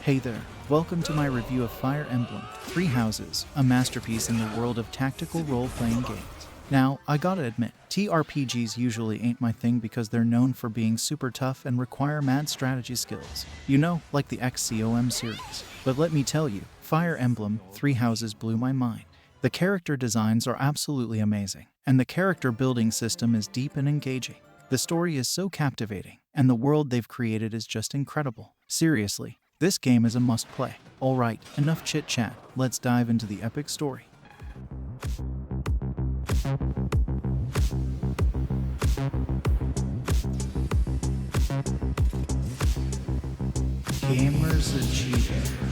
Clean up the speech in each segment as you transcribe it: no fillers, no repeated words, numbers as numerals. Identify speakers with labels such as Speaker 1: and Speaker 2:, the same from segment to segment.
Speaker 1: Hey there, welcome to my review of Fire Emblem Three Houses, a masterpiece in the world of tactical role-playing games. Now, I gotta admit, TRPGs usually ain't my thing because they're known for being super tough and require mad strategy skills. You know, like the XCOM series. But let me tell you, Fire Emblem Three Houses blew my mind. The character designs are absolutely amazing, and the character building system is deep and engaging. The story is so captivating, and the world they've created is just incredible. Seriously, this game is a must-play. Alright, enough chit-chat, let's dive into the epic story. Gamers Achievement.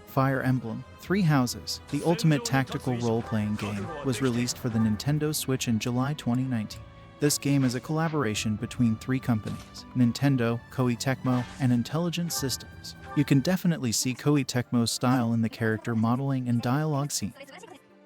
Speaker 1: Fire Emblem Three Houses, the ultimate tactical role-playing game, was released for the Nintendo Switch in July 2019. This game is a collaboration between three companies, Nintendo, Koei Tecmo, and Intelligent Systems. You can definitely see Koei Tecmo's style in the character modeling and dialogue scenes.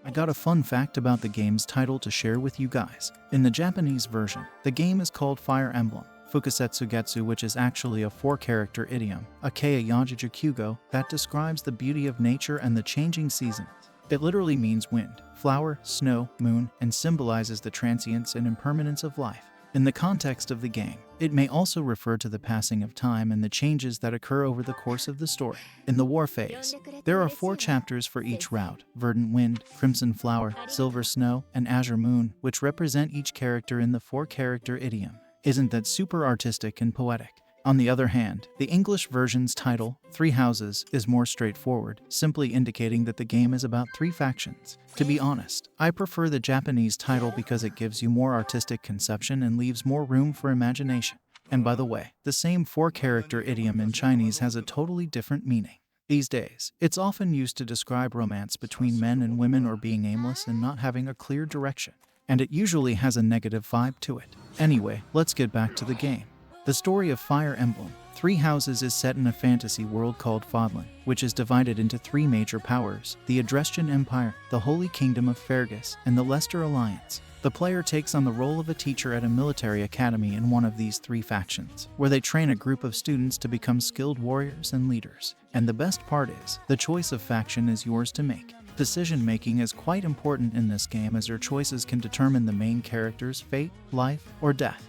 Speaker 1: I got a fun fact about the game's title to share with you guys. In the Japanese version, the game is called Fire Emblem Fukusetsugetsu, which is actually a four-character idiom, acclaimed, that describes the beauty of nature and the changing seasons. It literally means wind, flower, snow, moon, and symbolizes the transience and impermanence of life. In the context of the game, it may also refer to the passing of time and the changes that occur over the course of the story. In the war phase, there are 4 chapters for each route: Verdant Wind, Crimson Flower, Silver Snow, and Azure Moon, which represent each character in the 4-character idiom. Isn't that super artistic and poetic? On the other hand, the English version's title, Three Houses, is more straightforward, simply indicating that the game is about 3 factions. To be honest, I prefer the Japanese title because it gives you more artistic conception and leaves more room for imagination. And by the way, the same 4-character idiom in Chinese has a totally different meaning. These days, it's often used to describe romance between men and women or being aimless and not having a clear direction. And it usually has a negative vibe to it. Anyway, let's get back to the game. The story of Fire Emblem Three Houses is set in a fantasy world called Fodlan, which is divided into 3 major powers: the Adrestian Empire, the Holy Kingdom of Fergus, and the Leicester Alliance. The player takes on the role of a teacher at a military academy in one of these 3 factions, where they train a group of students to become skilled warriors and leaders. And the best part is, the choice of faction is yours to make. Decision-making is quite important in this game, as your choices can determine the main character's fate, life, or death.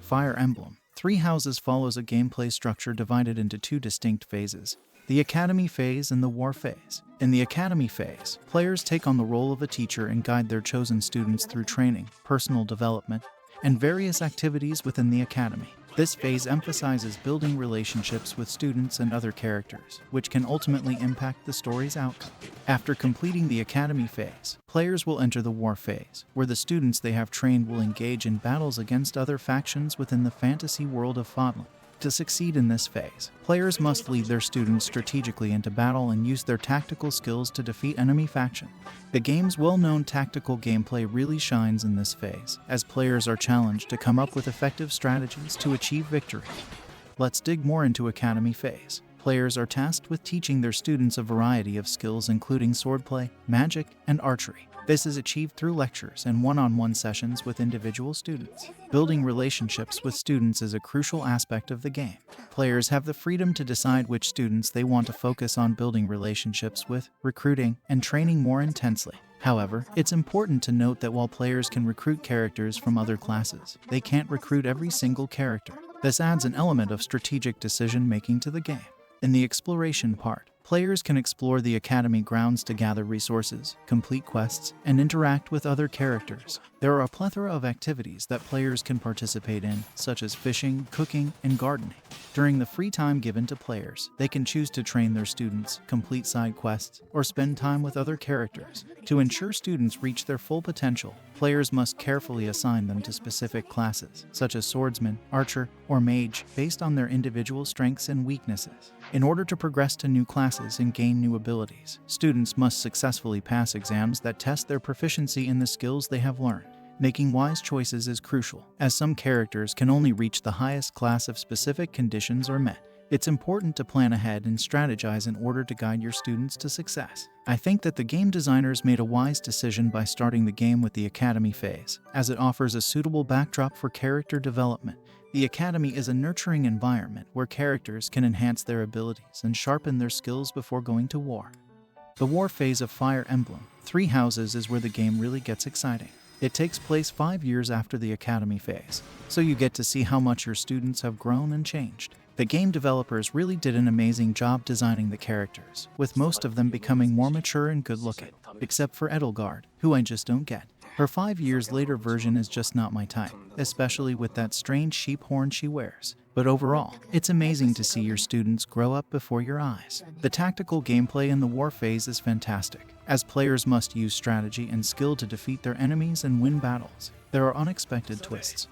Speaker 1: Fire Emblem Three Houses follows a gameplay structure divided into 2 distinct phases: the Academy phase and the War phase. In the Academy phase, players take on the role of a teacher and guide their chosen students through training, personal development, and various activities within the Academy. This phase emphasizes building relationships with students and other characters, which can ultimately impact the story's outcome. After completing the Academy phase, players will enter the War phase, where the students they have trained will engage in battles against other factions within the fantasy world of Fodlan. To succeed in this phase, players must lead their students strategically into battle and use their tactical skills to defeat enemy factions. The game's well-known tactical gameplay really shines in this phase, as players are challenged to come up with effective strategies to achieve victory. Let's dig more into Academy phase. Players are tasked with teaching their students a variety of skills, including swordplay, magic, and archery. This is achieved through lectures and one-on-one sessions with individual students. Building relationships with students is a crucial aspect of the game. Players have the freedom to decide which students they want to focus on building relationships with, recruiting, and training more intensely. However, it's important to note that while players can recruit characters from other classes, they can't recruit every single character. This adds an element of strategic decision-making to the game. In the exploration part, players can explore the Academy grounds to gather resources, complete quests, and interact with other characters. There are a plethora of activities that players can participate in, such as fishing, cooking, and gardening. During the free time given to players, they can choose to train their students, complete side quests, or spend time with other characters. To ensure students reach their full potential, players must carefully assign them to specific classes, such as swordsman, archer, or mage, based on their individual strengths and weaknesses. In order to progress to new classes and gain new abilities, students must successfully pass exams that test their proficiency in the skills they have learned. Making wise choices is crucial, as some characters can only reach the highest class if specific conditions are met. It's important to plan ahead and strategize in order to guide your students to success. I think that the game designers made a wise decision by starting the game with the Academy phase, as it offers a suitable backdrop for character development. The Academy is a nurturing environment where characters can enhance their abilities and sharpen their skills before going to war. The war phase of Fire Emblem Three Houses is where the game really gets exciting. It takes place 5 years after the Academy phase, so you get to see how much your students have grown and changed. The game developers really did an amazing job designing the characters, with most of them becoming more mature and good-looking, except for Edelgard, who I just don't get. Her 5 years later version is just not my type, especially with that strange sheep horn she wears. But overall, it's amazing to see your students grow up before your eyes. The tactical gameplay in the war phase is fantastic, as players must use strategy and skill to defeat their enemies and win battles. There are unexpected twists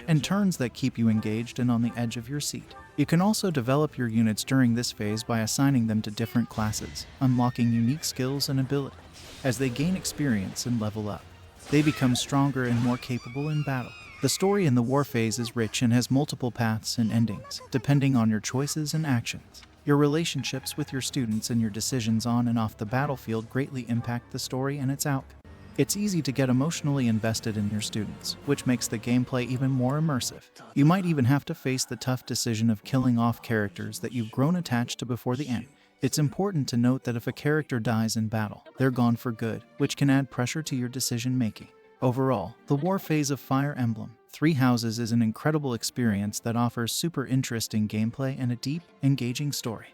Speaker 1: and turns that keep you engaged and on the edge of your seat. You can also develop your units during this phase by assigning them to different classes, unlocking unique skills and abilities. As they gain experience and level up, they become stronger and more capable in battle. The story in the war phase is rich and has multiple paths and endings, depending on your choices and actions. Your relationships with your students and your decisions on and off the battlefield greatly impact the story and its outcome. It's easy to get emotionally invested in your students, which makes the gameplay even more immersive. You might even have to face the tough decision of killing off characters that you've grown attached to before the end. It's important to note that if a character dies in battle, they're gone for good, which can add pressure to your decision-making. Overall, the war phase of Fire Emblem Three Houses is an incredible experience that offers super interesting gameplay and a deep, engaging story.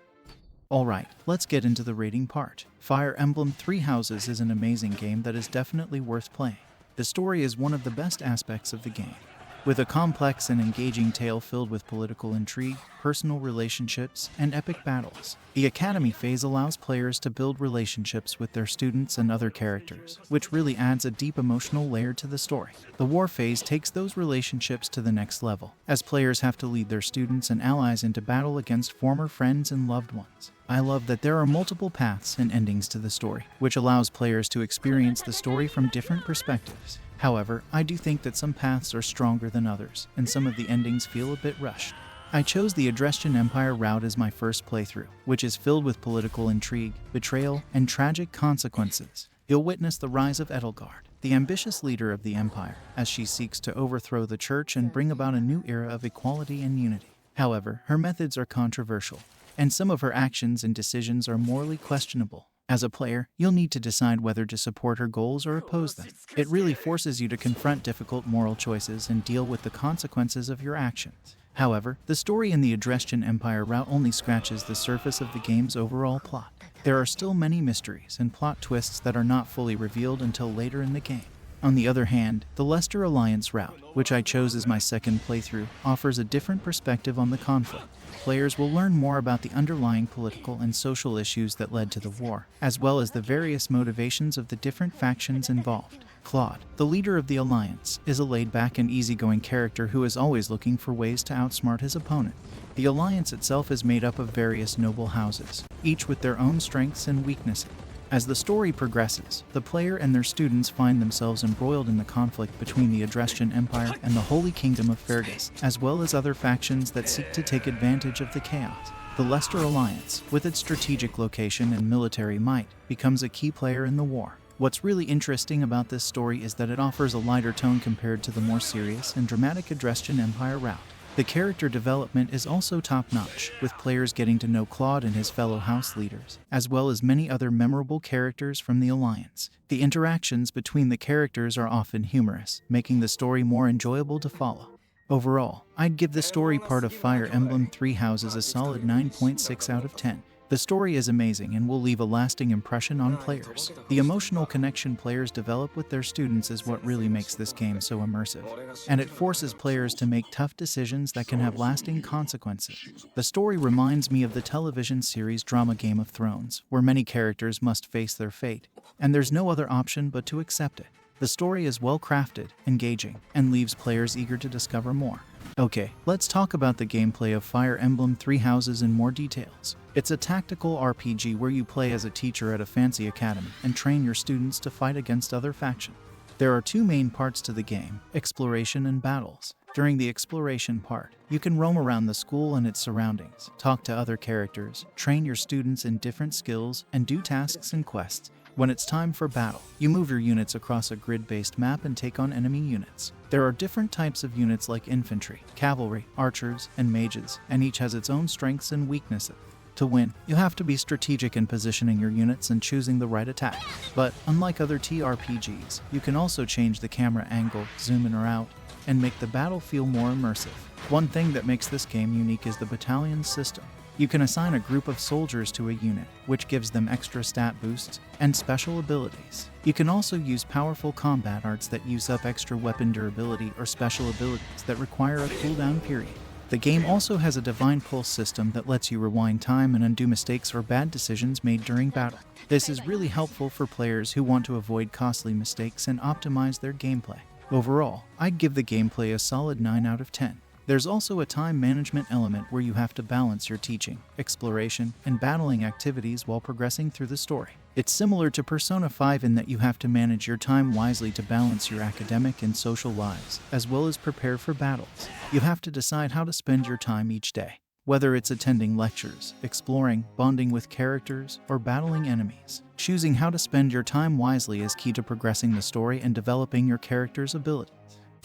Speaker 1: Alright, let's get into the rating part. Fire Emblem Three Houses is an amazing game that is definitely worth playing. The story is one of the best aspects of the game, with a complex and engaging tale filled with political intrigue, personal relationships, and epic battles. The Academy phase allows players to build relationships with their students and other characters, which really adds a deep emotional layer to the story. The war phase takes those relationships to the next level, as players have to lead their students and allies into battle against former friends and loved ones. I love that there are multiple paths and endings to the story, which allows players to experience the story from different perspectives. However, I do think that some paths are stronger than others, and some of the endings feel a bit rushed. I chose the Adrestian Empire route as my first playthrough, which is filled with political intrigue, betrayal, and tragic consequences. You'll witness the rise of Edelgard, the ambitious leader of the Empire, as she seeks to overthrow the Church and bring about a new era of equality and unity. However, her methods are controversial, and some of her actions and decisions are morally questionable. As a player, you'll need to decide whether to support her goals or oppose them. It really forces you to confront difficult moral choices and deal with the consequences of your actions. However, the story in the Adrestian Empire route only scratches the surface of the game's overall plot. There are still many mysteries and plot twists that are not fully revealed until later in the game. On the other hand, the Leicester Alliance route, which I chose as my second playthrough, offers a different perspective on the conflict. Players will learn more about the underlying political and social issues that led to the war, as well as the various motivations of the different factions involved. Claude, the leader of the Alliance, is a laid-back and easygoing character who is always looking for ways to outsmart his opponent. The Alliance itself is made up of various noble houses, each with their own strengths and weaknesses. As the story progresses, the player and their students find themselves embroiled in the conflict between the Adrestian Empire and the Holy Kingdom of Fergus, as well as other factions that seek to take advantage of the chaos. The Leicester Alliance, with its strategic location and military might, becomes a key player in the war. What's really interesting about this story is that it offers a lighter tone compared to the more serious and dramatic Adrestian Empire route. The character development is also top-notch, with players getting to know Claude and his fellow house leaders, as well as many other memorable characters from the Alliance. The interactions between the characters are often humorous, making the story more enjoyable to follow. Overall, I'd give the story part of Fire Emblem Three Houses a solid 9.6 out of 10. The story is amazing and will leave a lasting impression on players. The emotional connection players develop with their students is what really makes this game so immersive, and it forces players to make tough decisions that can have lasting consequences. The story reminds me of the television series drama Game of Thrones, where many characters must face their fate, and there's no other option but to accept it. The story is well crafted, engaging, and leaves players eager to discover more. Okay, let's talk about the gameplay of Fire Emblem Three Houses in more details. It's a tactical RPG where you play as a teacher at a fancy academy and train your students to fight against other factions. There are two main parts to the game: exploration and battles. During the exploration part, you can roam around the school and its surroundings, talk to other characters, train your students in different skills, and do tasks and quests. When it's time for battle, you move your units across a grid-based map and take on enemy units. There are different types of units like infantry, cavalry, archers, and mages, and each has its own strengths and weaknesses. To win, you have to be strategic in positioning your units and choosing the right attack. But unlike other TRPGs, you can also change the camera angle, zoom in or out, and make the battle feel more immersive. One thing that makes this game unique is the battalion system. You can assign a group of soldiers to a unit, which gives them extra stat boosts and special abilities. You can also use powerful combat arts that use up extra weapon durability or special abilities that require a cooldown period. The game also has a divine pulse system that lets you rewind time and undo mistakes or bad decisions made during battle. This is really helpful for players who want to avoid costly mistakes and optimize their gameplay. Overall, I'd give the gameplay a solid 9 out of 10. There's also a time management element where you have to balance your teaching, exploration, and battling activities while progressing through the story. It's similar to Persona 5 in that you have to manage your time wisely to balance your academic and social lives, as well as prepare for battles. You have to decide how to spend your time each day, whether it's attending lectures, exploring, bonding with characters, or battling enemies. Choosing how to spend your time wisely is key to progressing the story and developing your character's abilities.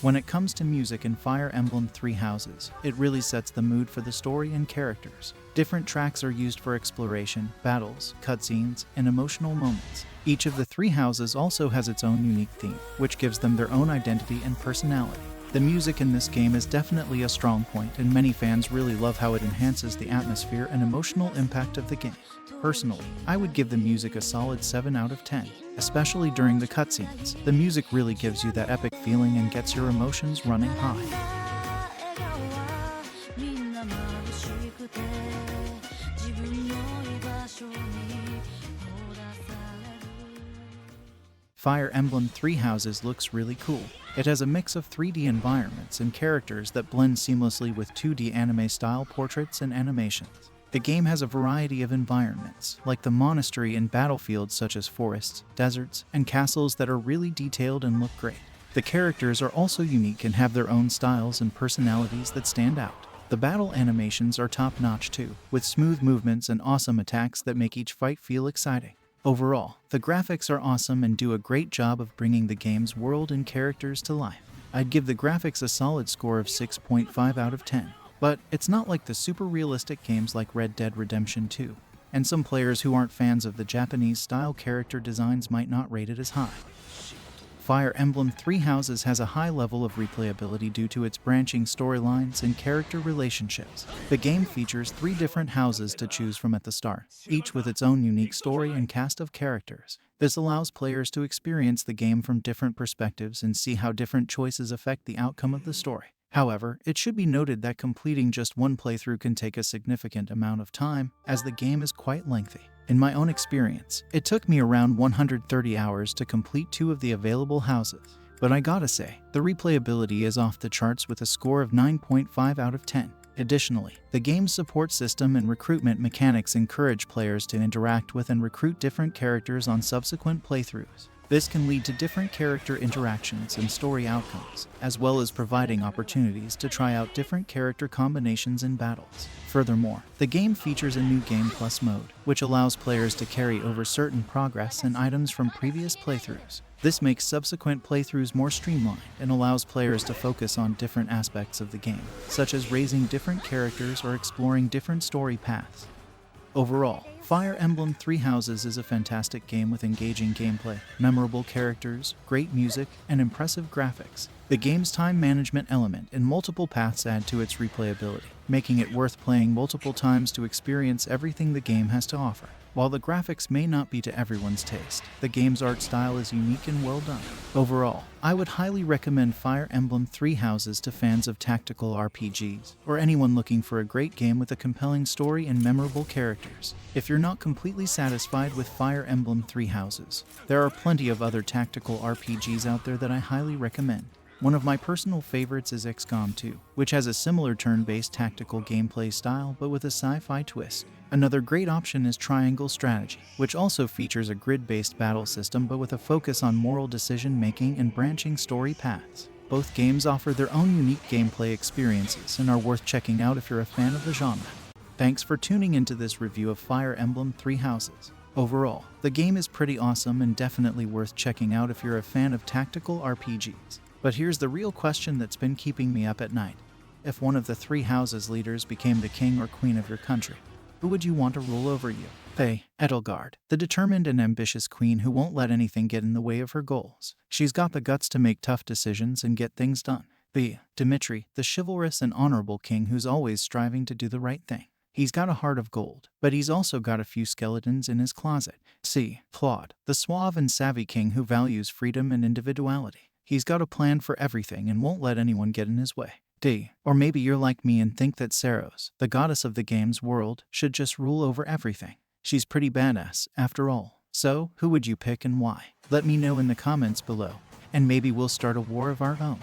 Speaker 1: When it comes to music in Fire Emblem Three Houses, it really sets the mood for the story and characters. Different tracks are used for exploration, battles, cutscenes, and emotional moments. Each of the three houses also has its own unique theme, which gives them their own identity and personality. The music in this game is definitely a strong point, and many fans really love how it enhances the atmosphere and emotional impact of the game. Personally, I would give the music a solid 7 out of 10, especially during the cutscenes. The music really gives you that epic feeling and gets your emotions running high. Fire Emblem Three Houses looks really cool. It has a mix of 3D environments and characters that blend seamlessly with 2D anime-style portraits and animations. The game has a variety of environments, like the monastery and battlefields such as forests, deserts, and castles that are really detailed and look great. The characters are also unique and have their own styles and personalities that stand out. The battle animations are top-notch too, with smooth movements and awesome attacks that make each fight feel exciting. Overall, the graphics are awesome and do a great job of bringing the game's world and characters to life. I'd give the graphics a solid score of 6.5 out of 10. But it's not like the super realistic games like Red Dead Redemption 2, and some players who aren't fans of the Japanese-style character designs might not rate it as high. Fire Emblem Three Houses has a high level of replayability due to its branching storylines and character relationships. The game features 3 different houses to choose from at the start, each with its own unique story and cast of characters. This allows players to experience the game from different perspectives and see how different choices affect the outcome of the story. However, it should be noted that completing just one playthrough can take a significant amount of time, as the game is quite lengthy. In my own experience, it took me around 130 hours to complete 2 of the available houses. But I gotta say, the replayability is off the charts with a score of 9.5 out of 10. Additionally, the game's support system and recruitment mechanics encourage players to interact with and recruit different characters on subsequent playthroughs. This can lead to different character interactions and story outcomes, as well as providing opportunities to try out different character combinations in battles. Furthermore, the game features a new Game Plus mode, which allows players to carry over certain progress and items from previous playthroughs. This makes subsequent playthroughs more streamlined and allows players to focus on different aspects of the game, such as raising different characters or exploring different story paths. Overall, Fire Emblem Three Houses is a fantastic game with engaging gameplay, memorable characters, great music, and impressive graphics. The game's time management element and multiple paths add to its replayability, making it worth playing multiple times to experience everything the game has to offer. While the graphics may not be to everyone's taste, the game's art style is unique and well done. Overall, I would highly recommend Fire Emblem Three Houses to fans of tactical RPGs, or anyone looking for a great game with a compelling story and memorable characters. If you're not completely satisfied with Fire Emblem Three Houses, there are plenty of other tactical RPGs out there that I highly recommend. One of my personal favorites is XCOM 2, which has a similar turn-based tactical gameplay style but with a sci-fi twist. Another great option is Triangle Strategy, which also features a grid-based battle system but with a focus on moral decision-making and branching story paths. Both games offer their own unique gameplay experiences and are worth checking out if you're a fan of the genre. Thanks for tuning into this review of Fire Emblem Three Houses. Overall, the game is pretty awesome and definitely worth checking out if you're a fan of tactical RPGs. But here's the real question that's been keeping me up at night. If one of the Three Houses leaders became the king or queen of your country, who would you want to rule over you? A. Edelgard, the determined and ambitious queen who won't let anything get in the way of her goals. She's got the guts to make tough decisions and get things done. B. Dimitri, the chivalrous and honorable king who's always striving to do the right thing. He's got a heart of gold, but he's also got a few skeletons in his closet. C. Claude, the suave and savvy king who values freedom and individuality. He's got a plan for everything and won't let anyone get in his way. D. Or maybe you're like me and think that Saros, the goddess of the game's world, should just rule over everything. She's pretty badass, after all. So, who would you pick and why? Let me know in the comments below, and maybe we'll start a war of our own.